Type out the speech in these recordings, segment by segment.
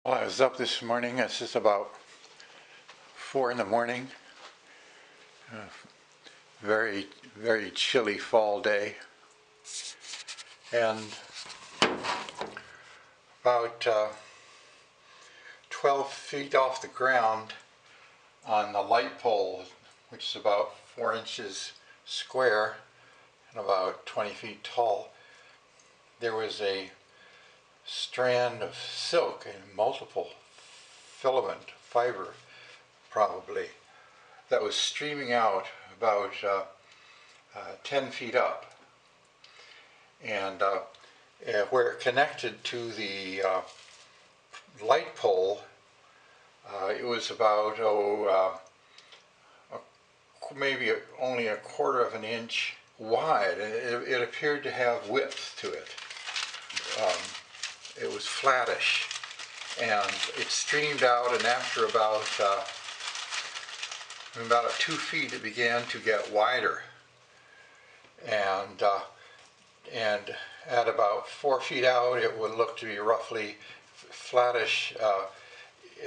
Well, I was up this morning. This is about 4 in the morning. Very, very chilly fall day. And about 12 feet off the ground on the light pole, which is about 4 inches square and about 20 feet tall, there was a strand of silk, a multiple filament fiber probably, that was streaming out about 10 feet up. And where it connected to the light pole, it was about maybe only a quarter of an inch wide, and it appeared to have width to it. It was flattish, and it streamed out, and after about 2 feet it began to get wider, and at about 4 feet out it would look to be roughly flattish,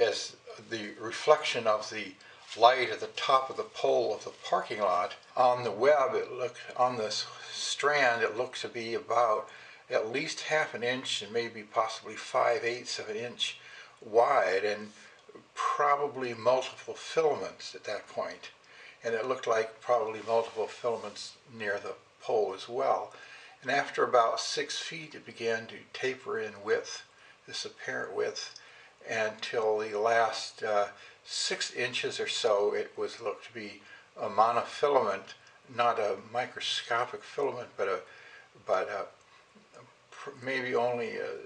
as the reflection of the light at the top of the pole of the parking lot. On the web, on this strand, it looked to be about at least half an inch and maybe possibly 5/8 of an inch wide, and probably multiple filaments at that point. And it looked like probably multiple filaments near the pole as well. And after about 6 feet, it began to taper in width, this apparent width, until the last 6 inches or so, it was looked to be a monofilament, not a microscopic filament, but maybe only a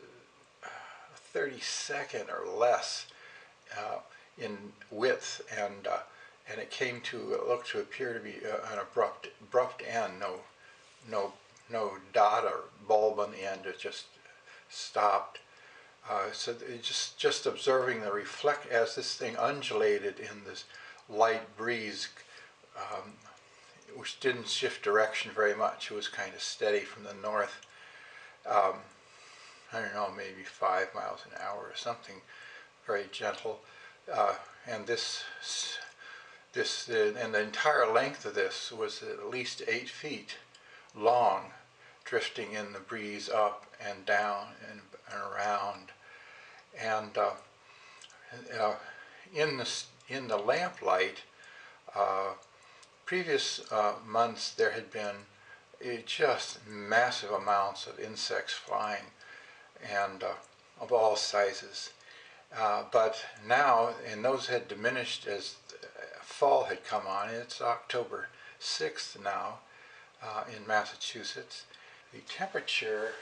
32nd or less in width, and it came to look to appear to be an abrupt end. No dot or bulb on the end. It just stopped. So it just observing the reflect as this thing undulated in this light breeze, which didn't shift direction very much. It was kind of steady from the north. I don't know, maybe 5 miles an hour or something, very gentle. And and the entire length of this was at least 8 feet long, drifting in the breeze up and down and around. And in the lamplight, previous months there had been just massive amounts of insects flying, and of all sizes. But now, and those had diminished as fall had come on. It's October 6th now in Massachusetts. The temperature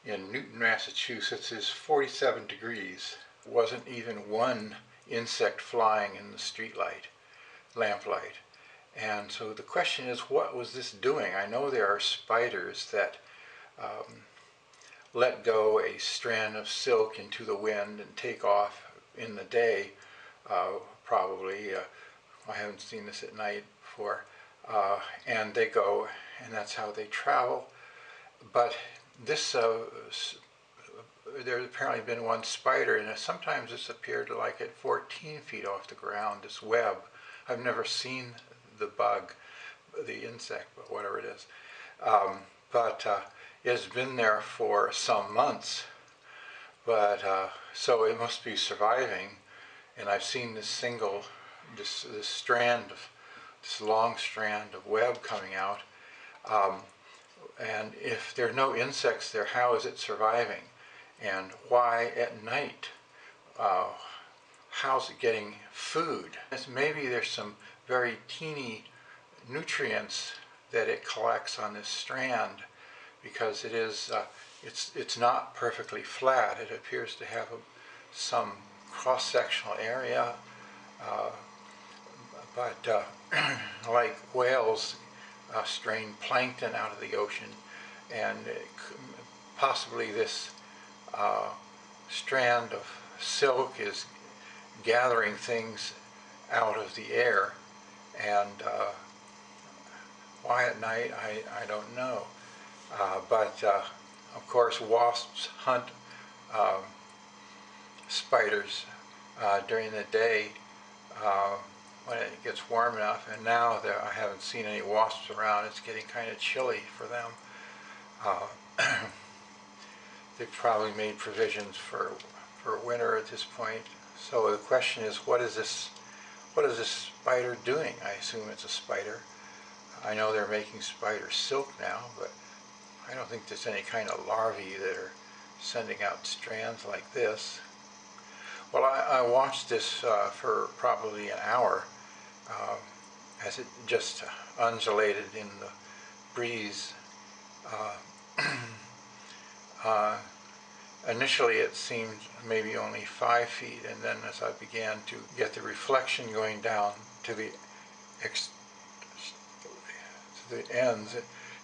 in Newton, Massachusetts is 47 degrees. Wasn't even one insect flying in the streetlight, lamplight. And so the question is, what was this doing? I know there are spiders that let go a strand of silk into the wind and take off in the day, probably. I haven't seen this at night before. And they go, and that's how they travel. But this, there's apparently been one spider, and sometimes it's appeared like at 14 feet off the ground, this web. I've never seen the bug, the insect, but whatever it is. It's been there for some months. But so it must be surviving. And I've seen this long strand of web coming out. And if there are no insects there, how is it surviving? And why at night? How's it getting food? Maybe there's some very teeny nutrients that it collects on this strand, because it is it's not perfectly flat. It appears to have some cross-sectional area, but like whales strain plankton out of the ocean, and possibly this strand of silk is gathering things out of the air. And why at night, I don't know. But of course, wasps hunt spiders during the day when it gets warm enough, and now I haven't seen any wasps around. It's getting kind of chilly for them. They've probably made provisions for winter at this point. So the question is, what is this spider doing? I assume it's a spider. I know they're making spider silk now, but I don't think there's any kind of larvae that are sending out strands like this. Well, I watched this for probably an hour as it just undulated in the breeze. Initially it seemed maybe only 5 feet, and then as I began to get the reflection going down to the ends,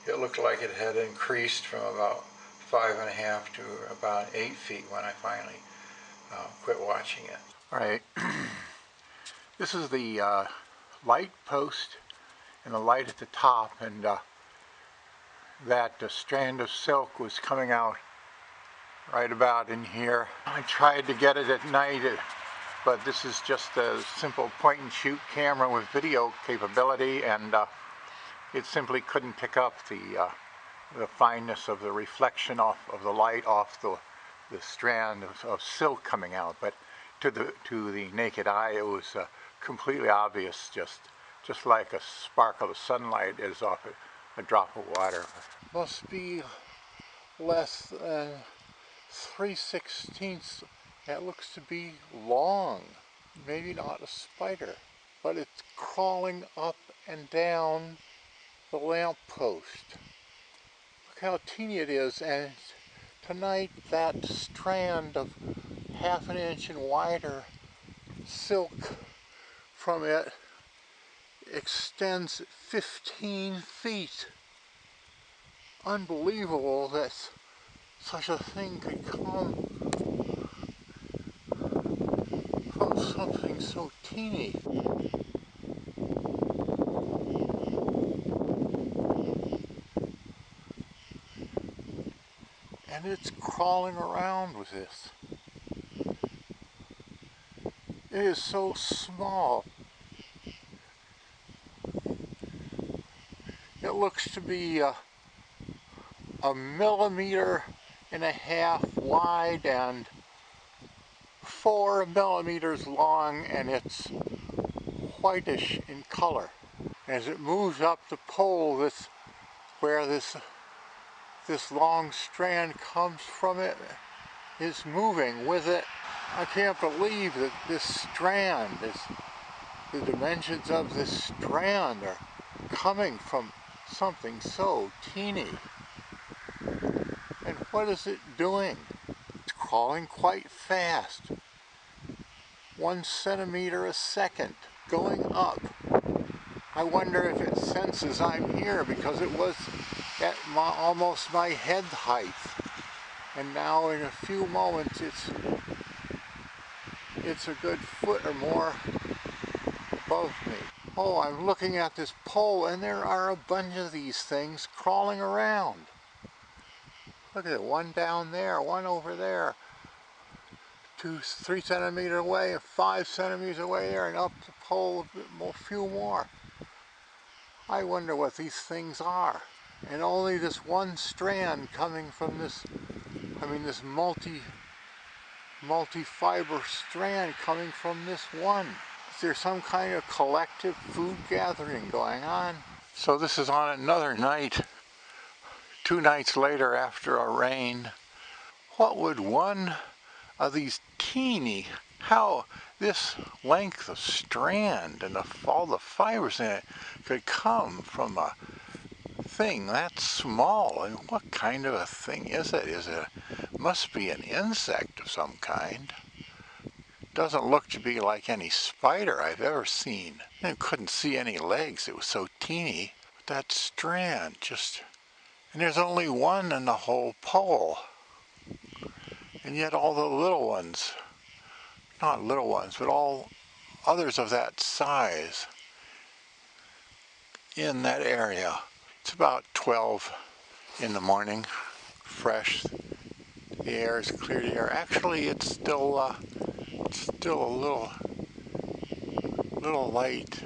it looked like it had increased from about 5.5 to about 8 feet when I finally quit watching it. All right, this is the light post and the light at the top, and that strand of silk was coming out right about in here. I tried to get it at night, but this is just a simple point and shoot camera with video capability, and it simply couldn't pick up the fineness of the reflection of the light off the strand of silk coming out. But to the naked eye, it was completely obvious, just like a sparkle of sunlight is off a drop of water. Must be less than 3/16. It looks to be long. Maybe not a spider, but it's crawling up and down the lamp post. Look how teeny it is, and tonight that strand of 1/2 inch and wider silk from it extends 15 feet. Unbelievable that such a thing could come from something so teeny. And it's crawling around with this. It is so small. It looks to be a 1.5 millimeters wide and 4 millimeters long, and it's whitish in color. As it moves up the pole, where this long strand comes from, it is moving with it. I can't believe that this strand, the dimensions of this strand are coming from something so teeny. And what is it doing? It's crawling quite fast. 1 centimeter a second, going up. I wonder if it senses I'm here, because it was at almost my head height. And now in a few moments it's a good foot or more above me. Oh, I'm looking at this pole, and there are a bunch of these things crawling around. Look at it, one down there, one over there, 3 centimeters away, and 5 centimeters away there, and up the pole a few more. I wonder what these things are. And only this one strand coming from this multi-fiber strand coming from this one. Is there some kind of collective food gathering going on? So this is on another night, 2 nights later after a rain. What would one of these teeny, how this length of strand and all the fibers in it could come from a thing that small? And what kind of a thing is it? Must be an insect of some kind. Doesn't look to be like any spider I've ever seen. I couldn't see any legs, it was so teeny. But that strand and there's only one in the whole pole. And yet all the little ones, not little ones, but all others of that size in that area. It's about 12 in the morning, fresh. The air is clear to air. Actually, it's still a little light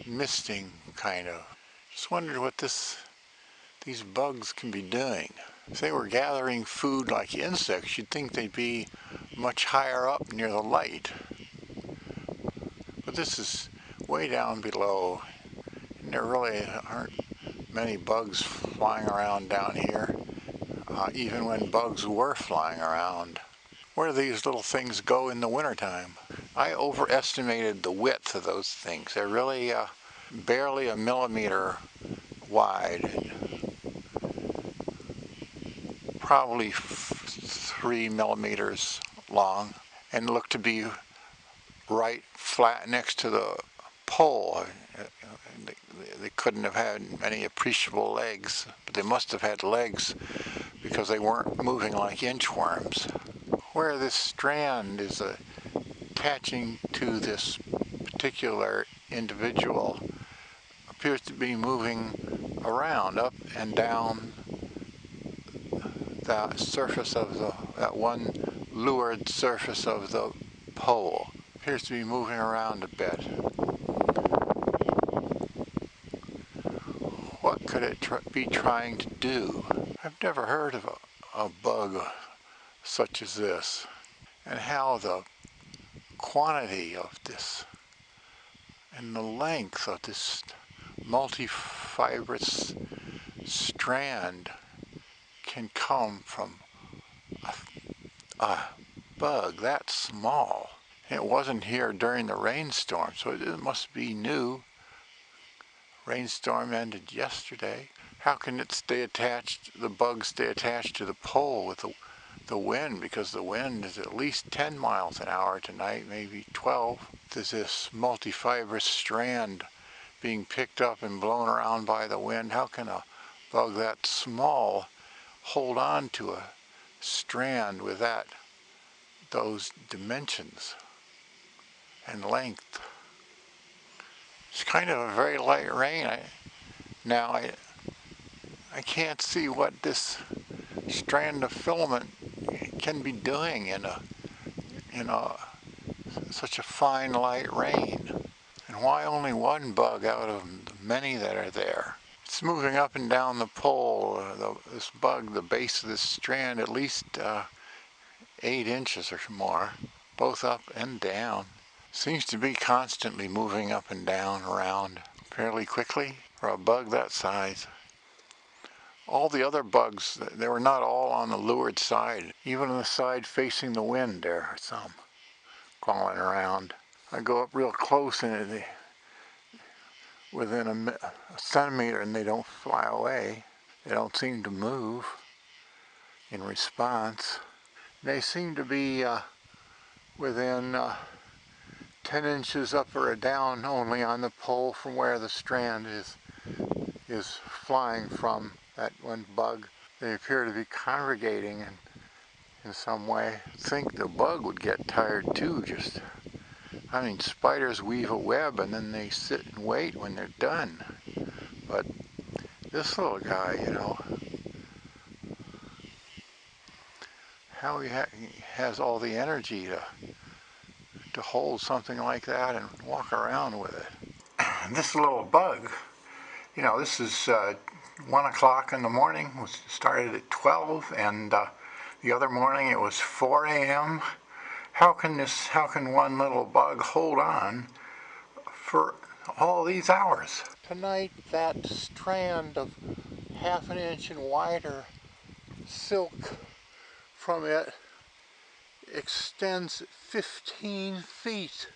misting kind of. Just wondered what these bugs can be doing. If they were gathering food like insects, you'd think they'd be much higher up near the light. But this is way down below, and there really aren't many bugs flying around down here, even when bugs were flying around. Where do these little things go in the wintertime? I overestimated the width of those things. They're really barely a millimeter wide, probably 3 millimeters long, and look to be right flat next to the pole. They couldn't have had any appreciable legs, but they must have had legs because they weren't moving like inchworms. Where this strand is attaching to this particular individual appears to be moving around, up and down the surface of that one lured surface of the pole. Appears to be moving around a bit. What could it be trying to do? I've never heard of a bug such as this, and how the quantity of this and the length of this multifibrous strand can come from a bug that small. It wasn't here during the rainstorm, so it must be new. Rainstorm ended yesterday. How can it stay attached, the bug stay attached to the pole with the wind? Because the wind is at least 10 miles an hour tonight, maybe 12. There's this multifibrous strand being picked up and blown around by the wind. How can a bug that small hold on to a strand with those dimensions and length? It's kind of a very light rain. I can't see what this strand of filament can be doing in such a fine light rain. And why only one bug out of the many that are there? It's moving up and down the pole. This bug, the base of this strand, at least 8 inches or more, both up and down. Seems to be constantly moving up and down around fairly quickly for a bug that size. All the other bugs, they were not all on the lured side. Even on the side facing the wind, there are some crawling around. I go up real close and within a centimeter and they don't fly away. They don't seem to move in response. They seem to be within 10 inches up or down only on the pole from where the strand is flying from. That one bug. They appear to be congregating in some way. I think the bug would get tired too. I mean, spiders weave a web and then they sit and wait when they're done. But this little guy, how he has all the energy to hold something like that and walk around with it. And this little bug, this is 1 o'clock in the morning. It started at 12, and the other morning it was 4 a.m. How can one little bug hold on for all these hours? Tonight, that strand of 1/2 inch and wider silk from it extends 15 feet.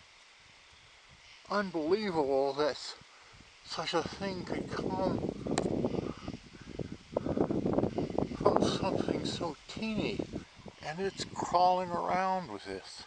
Unbelievable that such a thing could come from something so teeny, and it's crawling around with this.